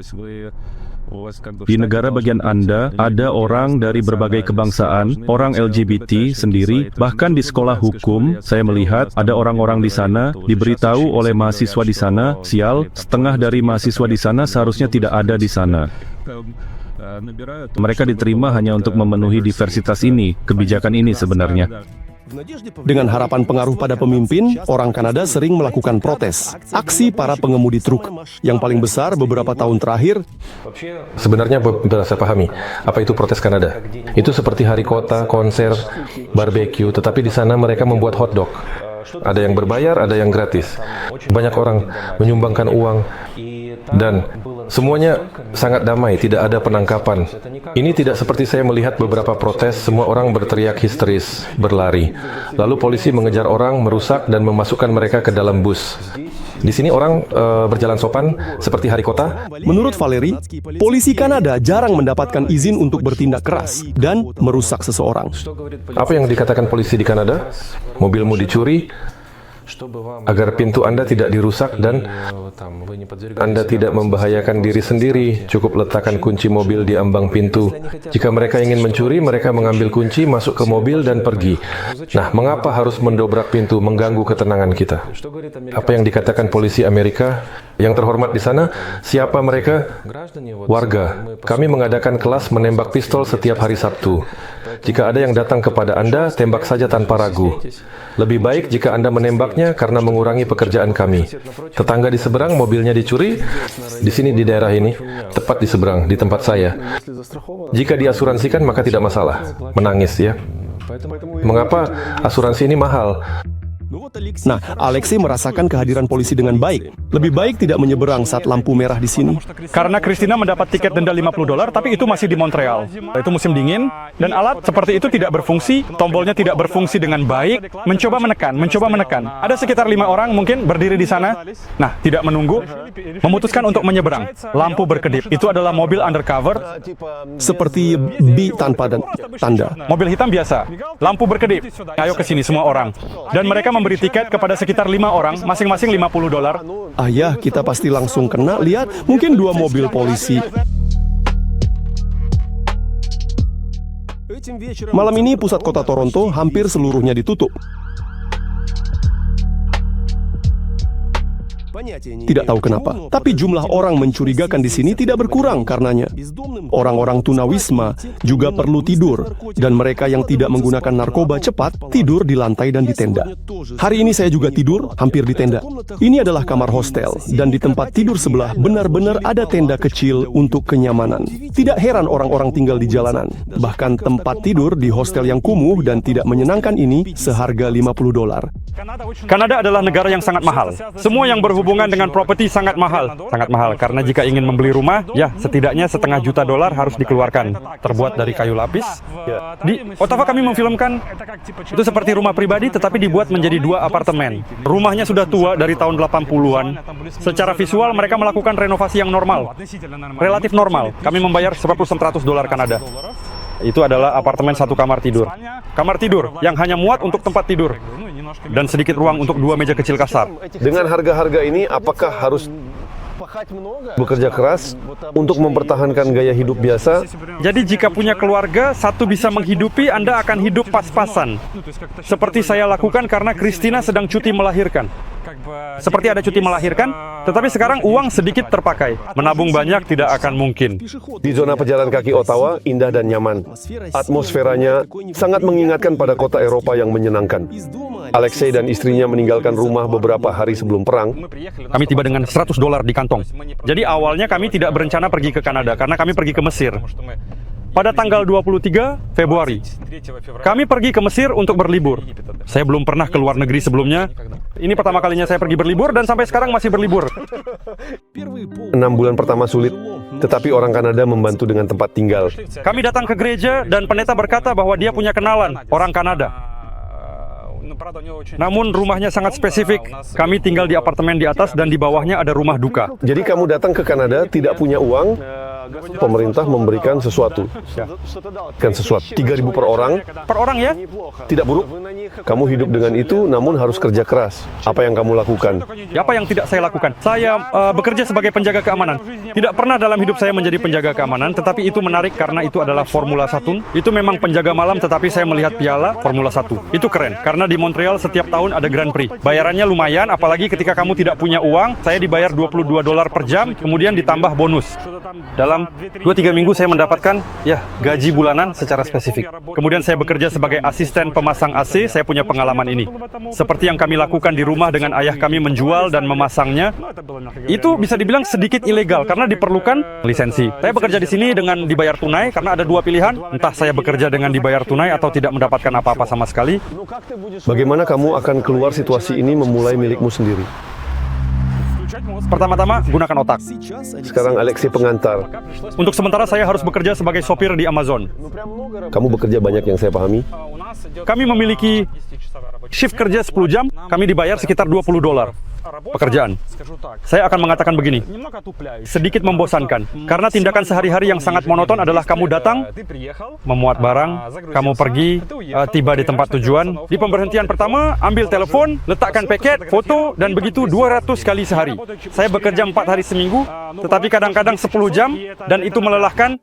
Di negara bagian Anda, ada orang dari berbagai kebangsaan, orang LGBT sendiri, bahkan di sekolah hukum, saya melihat ada orang-orang di sana, diberitahu oleh mahasiswa di sana, sial, setengah dari mahasiswa di sana seharusnya tidak ada di sana. Mereka diterima hanya untuk memenuhi diversitas ini, kebijakan ini sebenarnya. Dengan harapan pengaruh pada pemimpin, orang Kanada sering melakukan protes. Aksi para pengemudi truk. Yang paling besar beberapa tahun terakhir. Sebenarnya saya pahami, apa itu protes Kanada? Itu seperti hari kota, konser, barbecue, tetapi di sana mereka membuat hotdog. Ada yang berbayar, ada yang gratis. Banyak orang menyumbangkan uang, dan semuanya sangat damai, tidak ada penangkapan. Ini tidak seperti saya melihat beberapa protes, semua orang berteriak histeris, berlari. Lalu polisi mengejar orang, merusak, dan memasukkan mereka ke dalam bus. Di sini orang berjalan sopan, seperti hari kota. Menurut Valeri, polisi Kanada jarang mendapatkan izin untuk bertindak keras dan merusak seseorang. Apa yang dikatakan polisi di Kanada? Mobilmu dicuri, agar pintu Anda tidak dirusak dan Anda tidak membahayakan diri sendiri, cukup letakkan kunci mobil di ambang pintu. Jika mereka ingin mencuri, mereka mengambil kunci, masuk ke mobil dan pergi. Nah, mengapa harus mendobrak pintu, mengganggu ketenangan kita? Apa yang dikatakan polisi Amerika? Yang terhormat di sana, siapa mereka? Warga. Kami mengadakan kelas menembak pistol setiap hari Sabtu. Jika ada yang datang kepada Anda, tembak saja tanpa ragu. Lebih baik jika Anda menembaknya karena mengurangi pekerjaan kami. Tetangga di seberang mobilnya dicuri, di sini di daerah ini, tepat di seberang, di tempat saya. Jika diasuransikan maka tidak masalah. Menangis ya. Mengapa asuransi ini mahal? Nah, Alexei merasakan kehadiran polisi dengan baik. Lebih baik tidak menyeberang saat lampu merah di sini. Karena Christina mendapat tiket denda $50, tapi itu masih di Montreal. Itu musim dingin, dan alat seperti itu tidak berfungsi, tombolnya tidak berfungsi dengan baik, mencoba menekan. Ada sekitar 5 orang mungkin berdiri di sana. Nah, tidak menunggu, memutuskan untuk menyeberang. Lampu berkedip, itu adalah mobil undercover. Seperti B tanpa tanda. Mobil hitam biasa, lampu berkedip. Ayo ke sini semua orang. Dan mereka memberi tiket kepada sekitar 5 orang, masing-masing $50. Ayah, kita pasti langsung kena. Lihat, mungkin 2 mobil polisi. Malam ini pusat kota Toronto hampir seluruhnya ditutup. Tidak tahu kenapa, tapi jumlah orang mencurigakan di sini tidak berkurang karenanya. Orang-orang tunawisma juga perlu tidur, dan mereka yang tidak menggunakan narkoba cepat tidur di lantai dan di tenda. Hari ini saya juga tidur hampir di tenda. Ini adalah kamar hostel, dan di tempat tidur sebelah benar-benar ada tenda kecil untuk kenyamanan. Tidak heran orang-orang tinggal di jalanan. Bahkan tempat tidur di hostel yang kumuh dan tidak menyenangkan ini seharga $50. Kanada adalah negara yang sangat mahal. Semua yang berhubungan hubungan dengan properti sangat mahal karena jika ingin membeli rumah, ya setidaknya $1,5 juta harus dikeluarkan. Terbuat dari kayu lapis. Di Ottawa kami memfilmkan itu seperti rumah pribadi tetapi dibuat menjadi 2 apartemen. Rumahnya sudah tua dari tahun 80-an. Secara visual mereka melakukan renovasi yang normal, relatif normal. Kami membayar $1,100 Kanada. Itu adalah apartemen 1 kamar tidur. Kamar tidur yang hanya muat untuk tempat tidur dan sedikit ruang untuk 2 meja kecil kasar. Dengan harga-harga ini, apakah harus bekerja keras untuk mempertahankan gaya hidup biasa? Jadi jika punya keluarga, satu bisa menghidupi, Anda akan hidup pas-pasan. Seperti saya lakukan karena Christina sedang cuti melahirkan. Seperti ada cuti melahirkan, tetapi sekarang uang sedikit terpakai. Menabung banyak tidak akan mungkin. Di zona pejalan kaki Ottawa, indah dan nyaman. Atmosferanya sangat mengingatkan pada kota Eropa yang menyenangkan. Alexei dan istrinya meninggalkan rumah beberapa hari sebelum perang. Kami tiba dengan $100 di kantong. Jadi awalnya kami tidak berencana pergi ke Kanada karena kami pergi ke Mesir. Pada tanggal 23 Februari, kami pergi ke Mesir untuk berlibur. Saya belum pernah ke luar negeri sebelumnya. Ini pertama kalinya saya pergi berlibur dan sampai sekarang masih berlibur. 6 bulan pertama sulit, tetapi orang Kanada membantu dengan tempat tinggal. Kami datang ke gereja dan pendeta berkata bahwa dia punya kenalan, orang Kanada. Namun rumahnya sangat spesifik. Kami tinggal di apartemen di atas dan di bawahnya ada rumah duka. Jadi kamu datang ke Kanada tidak punya uang, pemerintah memberikan sesuatu. Kan sesuatu 3.000 per orang. Per orang ya? Tidak buruk. Kamu hidup dengan itu namun harus kerja keras. Apa yang kamu lakukan? Apa yang tidak saya lakukan? Saya bekerja sebagai penjaga keamanan. Tidak pernah dalam hidup saya menjadi penjaga keamanan, tetapi itu menarik karena itu adalah Formula 1. Itu memang penjaga malam, tetapi saya melihat piala Formula 1. Itu keren, karena di Montreal setiap tahun ada Grand Prix. Bayarannya lumayan, apalagi ketika kamu tidak punya uang. Saya dibayar $22 per jam, kemudian ditambah bonus. Dalam 2-3 minggu saya mendapatkan gaji bulanan secara spesifik. Kemudian saya bekerja sebagai asisten pemasang AC, saya punya pengalaman ini. Seperti yang kami lakukan di rumah dengan ayah kami menjual dan memasangnya. Itu bisa dibilang sedikit ilegal karena diperlukan lisensi. Saya bekerja di sini dengan dibayar tunai karena ada 2 pilihan. Entah saya bekerja dengan dibayar tunai atau tidak mendapatkan apa-apa sama sekali. Bagaimana kamu akan keluar situasi ini memulai milikmu sendiri? Pertama-tama, gunakan otak. Sekarang Alexei pengantar. Untuk sementara saya harus bekerja sebagai sopir di Amazon. Kamu bekerja banyak yang saya pahami. Kami memiliki shift kerja 10 jam, kami dibayar sekitar $20 pekerjaan. Saya akan mengatakan begini, sedikit membosankan, karena tindakan sehari-hari yang sangat monoton adalah kamu datang, memuat barang, kamu pergi, tiba di tempat tujuan, di pemberhentian pertama, ambil telepon, letakkan paket, foto, dan begitu 200 kali sehari. Saya bekerja 4 hari seminggu, tetapi kadang-kadang 10 jam, dan itu melelahkan.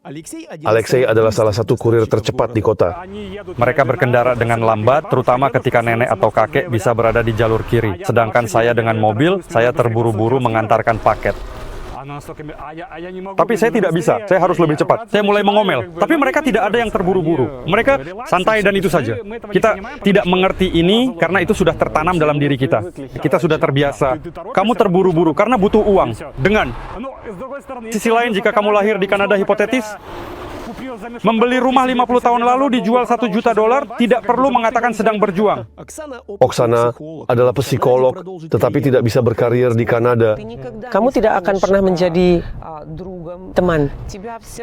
Alexei adalah salah satu kurir tercepat di kota. Mereka berkendara dengan lambat, terutama ketika nenek atau kakek bisa berada di jalur kiri, sedangkan saya dengan mobil, saya terburu-buru mengantarkan paket. Tapi saya tidak bisa, saya harus lebih cepat. Saya mulai mengomel, tapi mereka tidak ada yang terburu-buru. Mereka santai dan itu saja. Kita tidak mengerti ini karena itu sudah tertanam dalam diri kita. Kita sudah terbiasa. Kamu terburu-buru karena butuh uang. Dengan sisi lain, jika kamu lahir di Kanada hipotetis, membeli rumah 50 tahun lalu dijual $1 juta, tidak perlu mengatakan sedang berjuang. Oksana adalah psikolog, tetapi tidak bisa berkarir di Kanada. Kamu tidak akan pernah menjadi teman.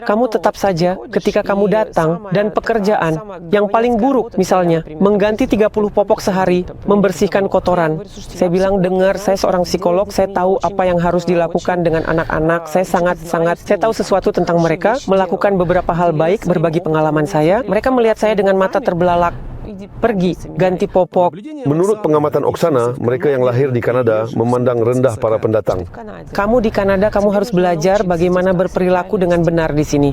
Kamu tetap saja ketika kamu datang dan pekerjaan yang paling buruk, misalnya mengganti 30 popok sehari, membersihkan kotoran. Saya bilang, dengar, saya seorang psikolog, saya tahu apa yang harus dilakukan dengan anak-anak. Saya saya tahu sesuatu tentang mereka, melakukan beberapa hal baik, berbagi pengalaman saya. Mereka melihat saya dengan mata terbelalak. Pergi, ganti popok. Menurut pengamatan Oksana, mereka yang lahir di Kanada memandang rendah para pendatang. Kamu di Kanada, kamu harus belajar bagaimana berperilaku dengan benar di sini.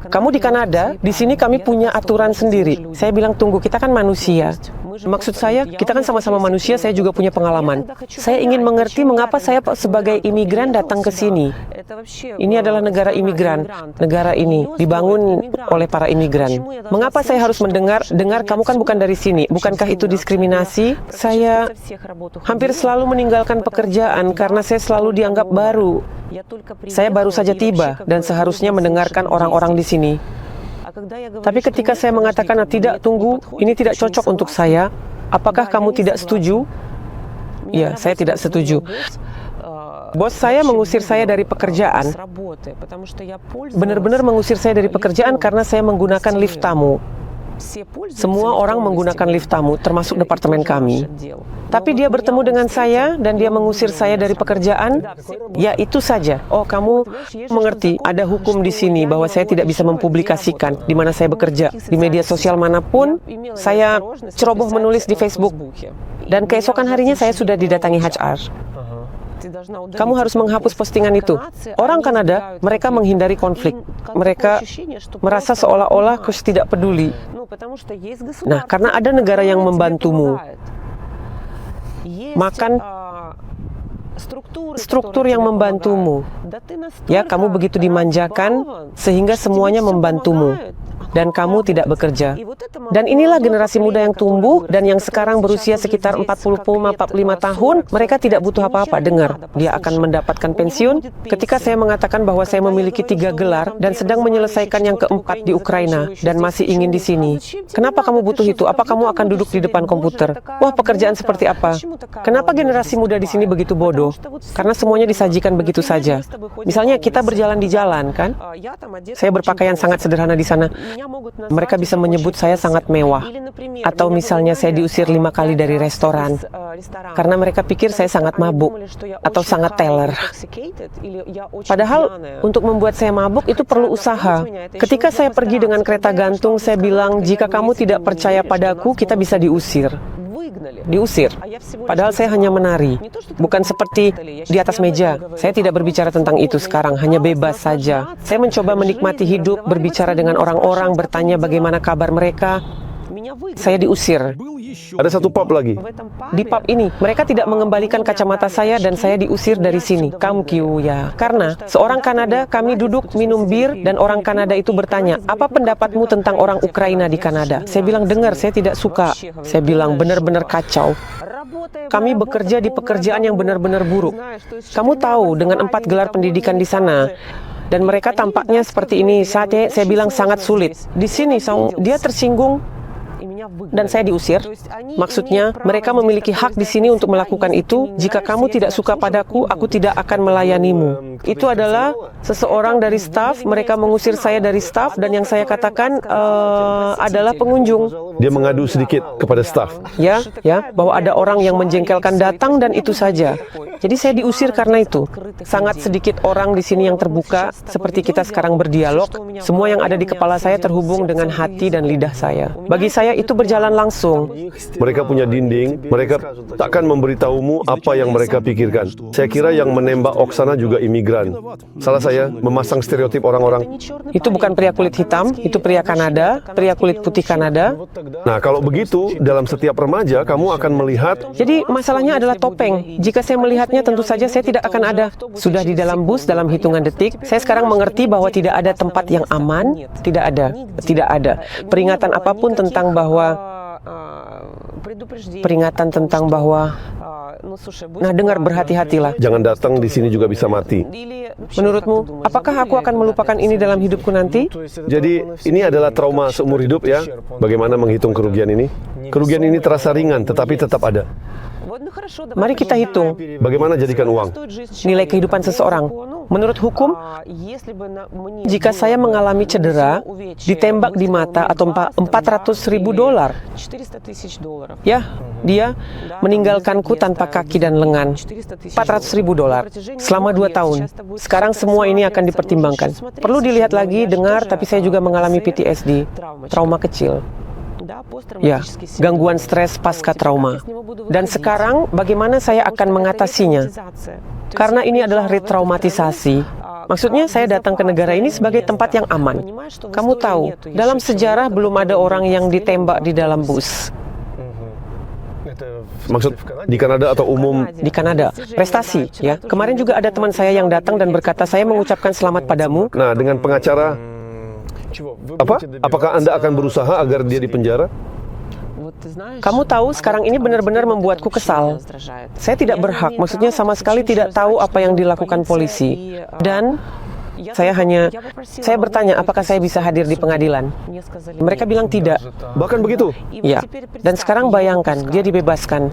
Kamu di Kanada, di sini kami punya aturan sendiri. Saya bilang, tunggu, kita kan manusia. Maksud saya, kita kan sama-sama manusia, saya juga punya pengalaman. Saya ingin mengerti mengapa saya sebagai imigran datang ke sini. Ini adalah negara imigran. Negara ini dibangun oleh para imigran. Mengapa saya harus dengar kamu kan bukan dari sini? Bukankah itu diskriminasi? Saya hampir selalu meninggalkan pekerjaan karena saya selalu dianggap baru. Saya baru saja tiba dan seharusnya mendengarkan orang-orang di sini. Tapi ketika saya mengatakan, tidak, tunggu, ini tidak cocok untuk saya, apakah kamu tidak setuju? Ya, saya tidak setuju. Bos saya mengusir saya dari pekerjaan. Benar-benar mengusir saya dari pekerjaan karena saya menggunakan lift tamu. Semua orang menggunakan lift tamu, termasuk departemen kami. Tapi dia bertemu dengan saya dan dia mengusir saya dari pekerjaan. Ya itu saja. Oh, kamu mengerti, ada hukum di sini bahwa saya tidak bisa mempublikasikan di mana saya bekerja. Di media sosial manapun, saya ceroboh menulis di Facebook. Dan keesokan harinya saya sudah didatangi HR. Kamu harus menghapus postingan itu. Orang Kanada, mereka menghindari konflik. Mereka merasa seolah-olah Kus tidak peduli. Nah, karena ada negara yang membantumu. Makan struktur yang membantumu. Ya, kamu begitu dimanjakan sehingga semuanya membantumu. Dan kamu tidak bekerja. Dan inilah generasi muda yang tumbuh dan yang sekarang berusia sekitar 45 tahun, mereka tidak butuh apa-apa. Dengar, dia akan mendapatkan pensiun. Ketika saya mengatakan bahwa saya memiliki 3 gelar dan sedang menyelesaikan yang keempat di Ukraina dan masih ingin di sini. Kenapa kamu butuh itu? Apa kamu akan duduk di depan komputer? Wah, pekerjaan seperti apa? Kenapa generasi muda di sini begitu bodoh? Karena semuanya disajikan begitu saja. Misalnya kita berjalan di jalan, kan? Saya berpakaian sangat sederhana di sana. Mereka bisa menyebut saya sangat mewah. Atau misalnya saya diusir 5 kali dari restoran karena mereka pikir saya sangat mabuk atau sangat teler. Padahal untuk membuat saya mabuk itu perlu usaha. Ketika saya pergi dengan kereta gantung, saya bilang, jika kamu tidak percaya padaku, kita bisa diusir. Padahal saya hanya menari, bukan seperti di atas meja. Saya tidak berbicara tentang itu sekarang, hanya bebas saja. Saya mencoba menikmati hidup, berbicara dengan orang-orang, bertanya bagaimana kabar mereka. Saya diusir. Ada satu pub lagi. Di pub ini, mereka tidak mengembalikan kacamata saya dan saya diusir dari sini. Kamkiu ya. Karena seorang Kanada, kami duduk minum bir dan orang Kanada itu bertanya, apa pendapatmu tentang orang Ukraina di Kanada? Saya bilang, dengar, saya tidak suka. Saya bilang, benar-benar kacau. Kami bekerja di pekerjaan yang benar-benar buruk. Kamu tahu, dengan 4 gelar pendidikan di sana, dan mereka tampaknya seperti ini. Saya bilang sangat sulit. Di sini, dia tersinggung. Dan saya diusir. Maksudnya, mereka memiliki hak di sini untuk melakukan itu. Jika kamu tidak suka padaku, aku tidak akan melayanimu. Itu adalah seseorang dari staf. Mereka mengusir saya dari staf, dan yang saya katakan adalah pengunjung. Dia mengadu sedikit kepada staf. Ya, bahwa ada orang yang menjengkelkan datang dan itu saja. Jadi saya diusir karena itu. Sangat sedikit orang di sini yang terbuka, seperti kita sekarang berdialog. Semua yang ada di kepala saya terhubung dengan hati dan lidah saya. Bagi saya itu berjalan langsung. Mereka punya dinding, mereka takkan memberitahumu apa yang mereka pikirkan. Saya kira yang menembak Oksana juga imigran. Salah saya memasang stereotip orang-orang. Itu bukan pria kulit hitam, itu pria Kanada, pria kulit putih Kanada. Nah, kalau begitu, dalam setiap remaja, kamu akan melihat... Jadi, masalahnya adalah topeng. Jika saya melihatnya, tentu saja saya tidak akan ada. Sudah di dalam bus dalam hitungan detik, saya sekarang mengerti bahwa tidak ada tempat yang aman. Tidak ada. Peringatan apapun tentang bahwa nah, dengar, berhati-hatilah. Jangan datang di sini juga bisa mati. Menurutmu, apakah aku akan melupakan ini dalam hidupku nanti? Jadi, ini adalah trauma seumur hidup ya. Bagaimana menghitung kerugian ini? Kerugian ini terasa ringan, tetapi tetap ada. Mari kita hitung. Bagaimana jadikan uang? Nilai kehidupan seseorang. Menurut hukum, jika saya mengalami cedera, ditembak di mata atau $400,000, ya, dia meninggalkanku tanpa kaki dan lengan. $400,000 selama 2 tahun. Sekarang semua ini akan dipertimbangkan. Perlu dilihat lagi, dengar, tapi saya juga mengalami PTSD, trauma kecil. Ya, gangguan stres pasca trauma. Dan sekarang bagaimana saya akan mengatasinya? Karena ini adalah retraumatisasi. Maksudnya saya datang ke negara ini sebagai tempat yang aman. Kamu tahu, dalam sejarah belum ada orang yang ditembak di dalam bus. Maksud di Kanada atau umum? Di Kanada, prestasi ya. Kemarin juga ada teman saya yang datang dan berkata, saya mengucapkan selamat padamu. Nah, dengan pengacara, apakah Anda akan berusaha agar dia dipenjara? Kamu tahu, sekarang ini benar-benar membuatku kesal. Saya tidak berhak, maksudnya sama sekali tidak tahu apa yang dilakukan polisi. Dan saya bertanya, apakah saya bisa hadir di pengadilan? Mereka bilang tidak. Bahkan begitu? Ya, dan sekarang bayangkan, dia dibebaskan.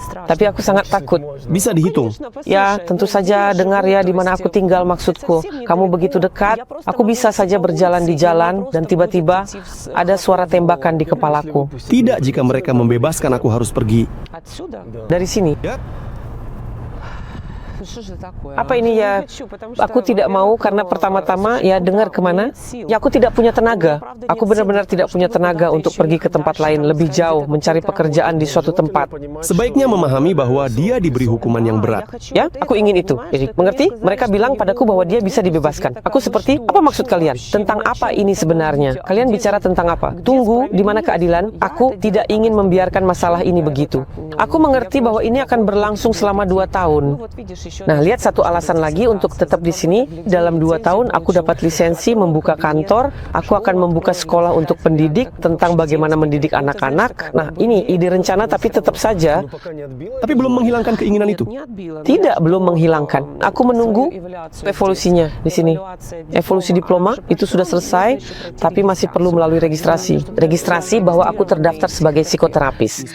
Tapi aku sangat takut. Bisa dihitung. Ya, tentu saja dengar ya di mana aku tinggal maksudku. Kamu begitu dekat, aku bisa saja berjalan di jalan dan tiba-tiba ada suara tembakan di kepalaku. Tidak jika mereka membebaskan aku harus pergi. Dari sini. Apa ini ya? Aku tidak mau karena pertama-tama ya dengar kemana? Ya aku tidak punya tenaga. Aku benar-benar tidak punya tenaga untuk pergi ke tempat lain lebih jauh mencari pekerjaan di suatu tempat. Sebaiknya memahami bahwa dia diberi hukuman yang berat. Ya, aku ingin itu. Erik, mengerti? Mereka bilang padaku bahwa dia bisa dibebaskan. Aku seperti, apa maksud kalian? Tentang apa ini sebenarnya? Kalian bicara tentang apa? Tunggu, di mana keadilan? Aku tidak ingin membiarkan masalah ini begitu. Aku mengerti bahwa ini akan berlangsung selama 2 tahun. Nah, lihat satu alasan lagi untuk tetap di sini. Dalam 2 tahun aku dapat lisensi membuka kantor. Aku akan membuka sekolah untuk pendidik tentang bagaimana mendidik anak-anak. Nah, ini ide rencana tapi tetap saja. Tapi belum menghilangkan keinginan itu. Tidak, belum menghilangkan. Aku menunggu evolusinya di sini. Evolusi diploma itu sudah selesai, tapi masih perlu melalui registrasi. Registrasi bahwa aku terdaftar sebagai psikoterapis.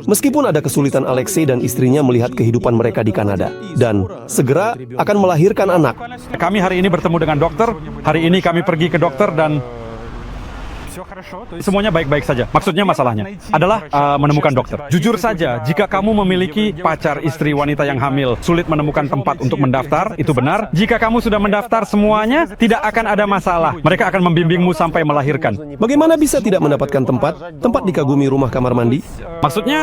Meskipun ada kesulitan Alexei dan istrinya melihat kehidupan mereka di Kanada. Dan segera akan melahirkan anak. Kami hari ini bertemu dengan dokter, hari ini kami pergi ke dokter dan semuanya baik-baik saja. Maksudnya masalahnya adalah menemukan dokter. Jujur saja, jika kamu memiliki pacar istri wanita yang hamil, sulit menemukan tempat untuk mendaftar, itu benar. Jika kamu sudah mendaftar semuanya, tidak akan ada masalah. Mereka akan membimbingmu sampai melahirkan. Bagaimana bisa tidak mendapatkan tempat? Tempat dikagumi rumah kamar mandi? Maksudnya,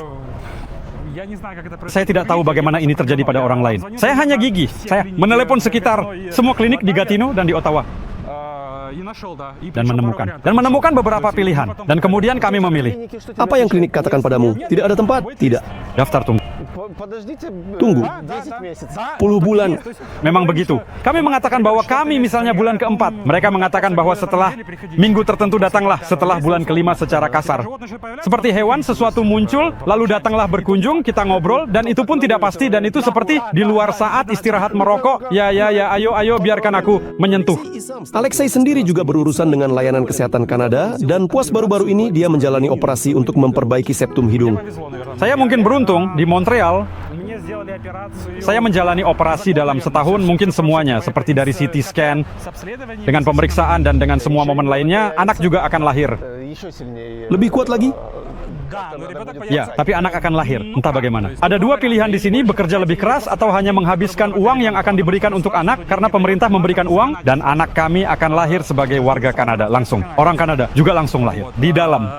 saya tidak tahu bagaimana ini terjadi pada orang lain. Saya hanya gigih. Saya menelepon sekitar semua klinik di Gatineau dan di Ottawa. Dan menemukan beberapa pilihan. Dan kemudian kami memilih. Apa yang klinik katakan padamu? Tidak ada tempat? Tidak. Daftar tunggu. Tunggu. 10 bulan. Memang begitu. Kami mengatakan bahwa kami misalnya bulan ke-4. Mereka mengatakan bahwa setelah minggu tertentu datanglah setelah bulan ke-5 secara kasar. Seperti hewan, sesuatu muncul, lalu datanglah berkunjung, kita ngobrol, dan itu pun tidak pasti, dan itu seperti di luar saat istirahat merokok. Ya, ayo, biarkan aku menyentuh. Alexei sendiri juga berurusan dengan layanan kesehatan Kanada, dan puas baru-baru ini dia menjalani operasi untuk memperbaiki septum hidung. Saya mungkin beruntung di Montreal. Saya menjalani operasi dalam setahun, mungkin semuanya, seperti dari CT scan, dengan pemeriksaan dan dengan semua momen lainnya, anak juga akan lahir. Lebih kuat lagi? Ya, tapi anak akan lahir, entah bagaimana. Ada 2 pilihan di sini, bekerja lebih keras atau hanya menghabiskan uang yang akan diberikan untuk anak, karena pemerintah memberikan uang, dan anak kami akan lahir sebagai warga Kanada, langsung. Orang Kanada juga langsung lahir, di dalam.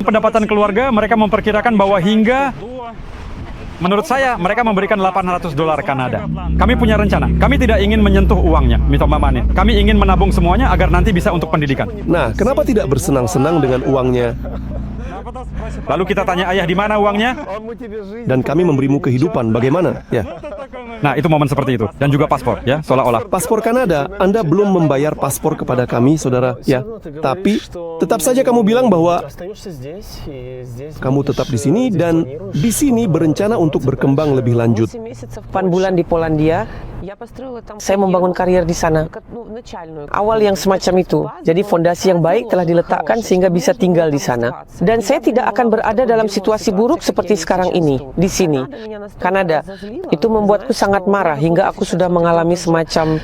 Pendapatan keluarga, mereka memperkirakan bahwa hingga, menurut saya, mereka memberikan $800 Kanada. Kami punya rencana. Kami tidak ingin menyentuh uangnya, mitomamane. Kami ingin menabung semuanya agar nanti bisa untuk pendidikan. Nah, kenapa tidak bersenang-senang dengan uangnya? Lalu kita tanya ayah di mana uangnya? Dan kami memberimu kehidupan, bagaimana? Ya. Nah, itu momen seperti itu. Dan juga paspor, ya, seolah-olah. Paspor Kanada, Anda belum membayar paspor kepada kami, saudara. Ya, tapi tetap saja kamu bilang bahwa kamu tetap di sini dan di sini berencana untuk berkembang lebih lanjut. 8 bulan di Polandia, saya membangun karier di sana. Awal yang semacam itu. Jadi fondasi yang baik telah diletakkan sehingga bisa tinggal di sana. Dan saya tidak akan berada dalam situasi buruk seperti sekarang ini, di sini, Kanada. Itu membuatku sangat marah hingga aku sudah mengalami semacam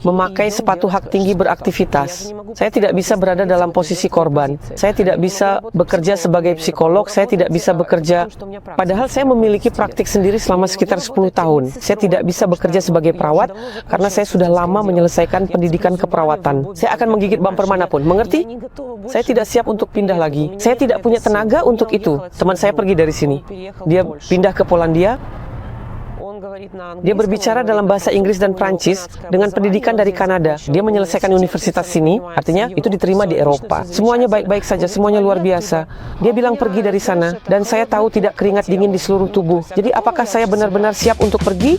memakai sepatu hak tinggi beraktivitas. Saya tidak bisa berada dalam posisi korban. Saya tidak bisa bekerja sebagai psikolog. Saya tidak bisa bekerja. Padahal saya memiliki praktik sendiri selama sekitar 10 tahun. Saya tidak bisa bekerja sebagai perawat karena saya sudah lama menyelesaikan pendidikan keperawatan. Saya akan menggigit bumper manapun. Mengerti? Saya tidak siap untuk pindah lagi. Saya tidak punya tenaga untuk itu. Teman saya pergi dari sini. Dia pindah ke Polandia. Dia berbicara dalam bahasa Inggris dan Prancis dengan pendidikan dari Kanada. Dia menyelesaikan universitas sini, artinya itu diterima di Eropa. Semuanya baik-baik saja, semuanya luar biasa. Dia bilang pergi dari sana, dan saya tahu tidak keringat dingin di seluruh tubuh. Jadi apakah saya benar-benar siap untuk pergi?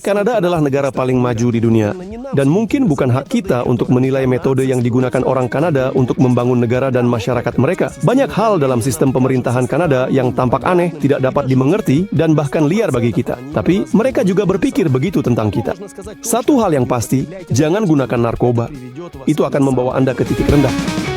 Kanada adalah negara paling maju di dunia, dan mungkin bukan hak kita untuk menilai metode yang digunakan orang Kanada untuk membangun negara dan masyarakat mereka. Banyak hal dalam sistem pemerintahan Kanada yang tampak aneh, tidak dapat dimengerti, dan bahkan liar bagi kita. Tapi mereka juga berpikir begitu tentang kita. Satu hal yang pasti, jangan gunakan narkoba. Itu akan membawa Anda ke titik rendah.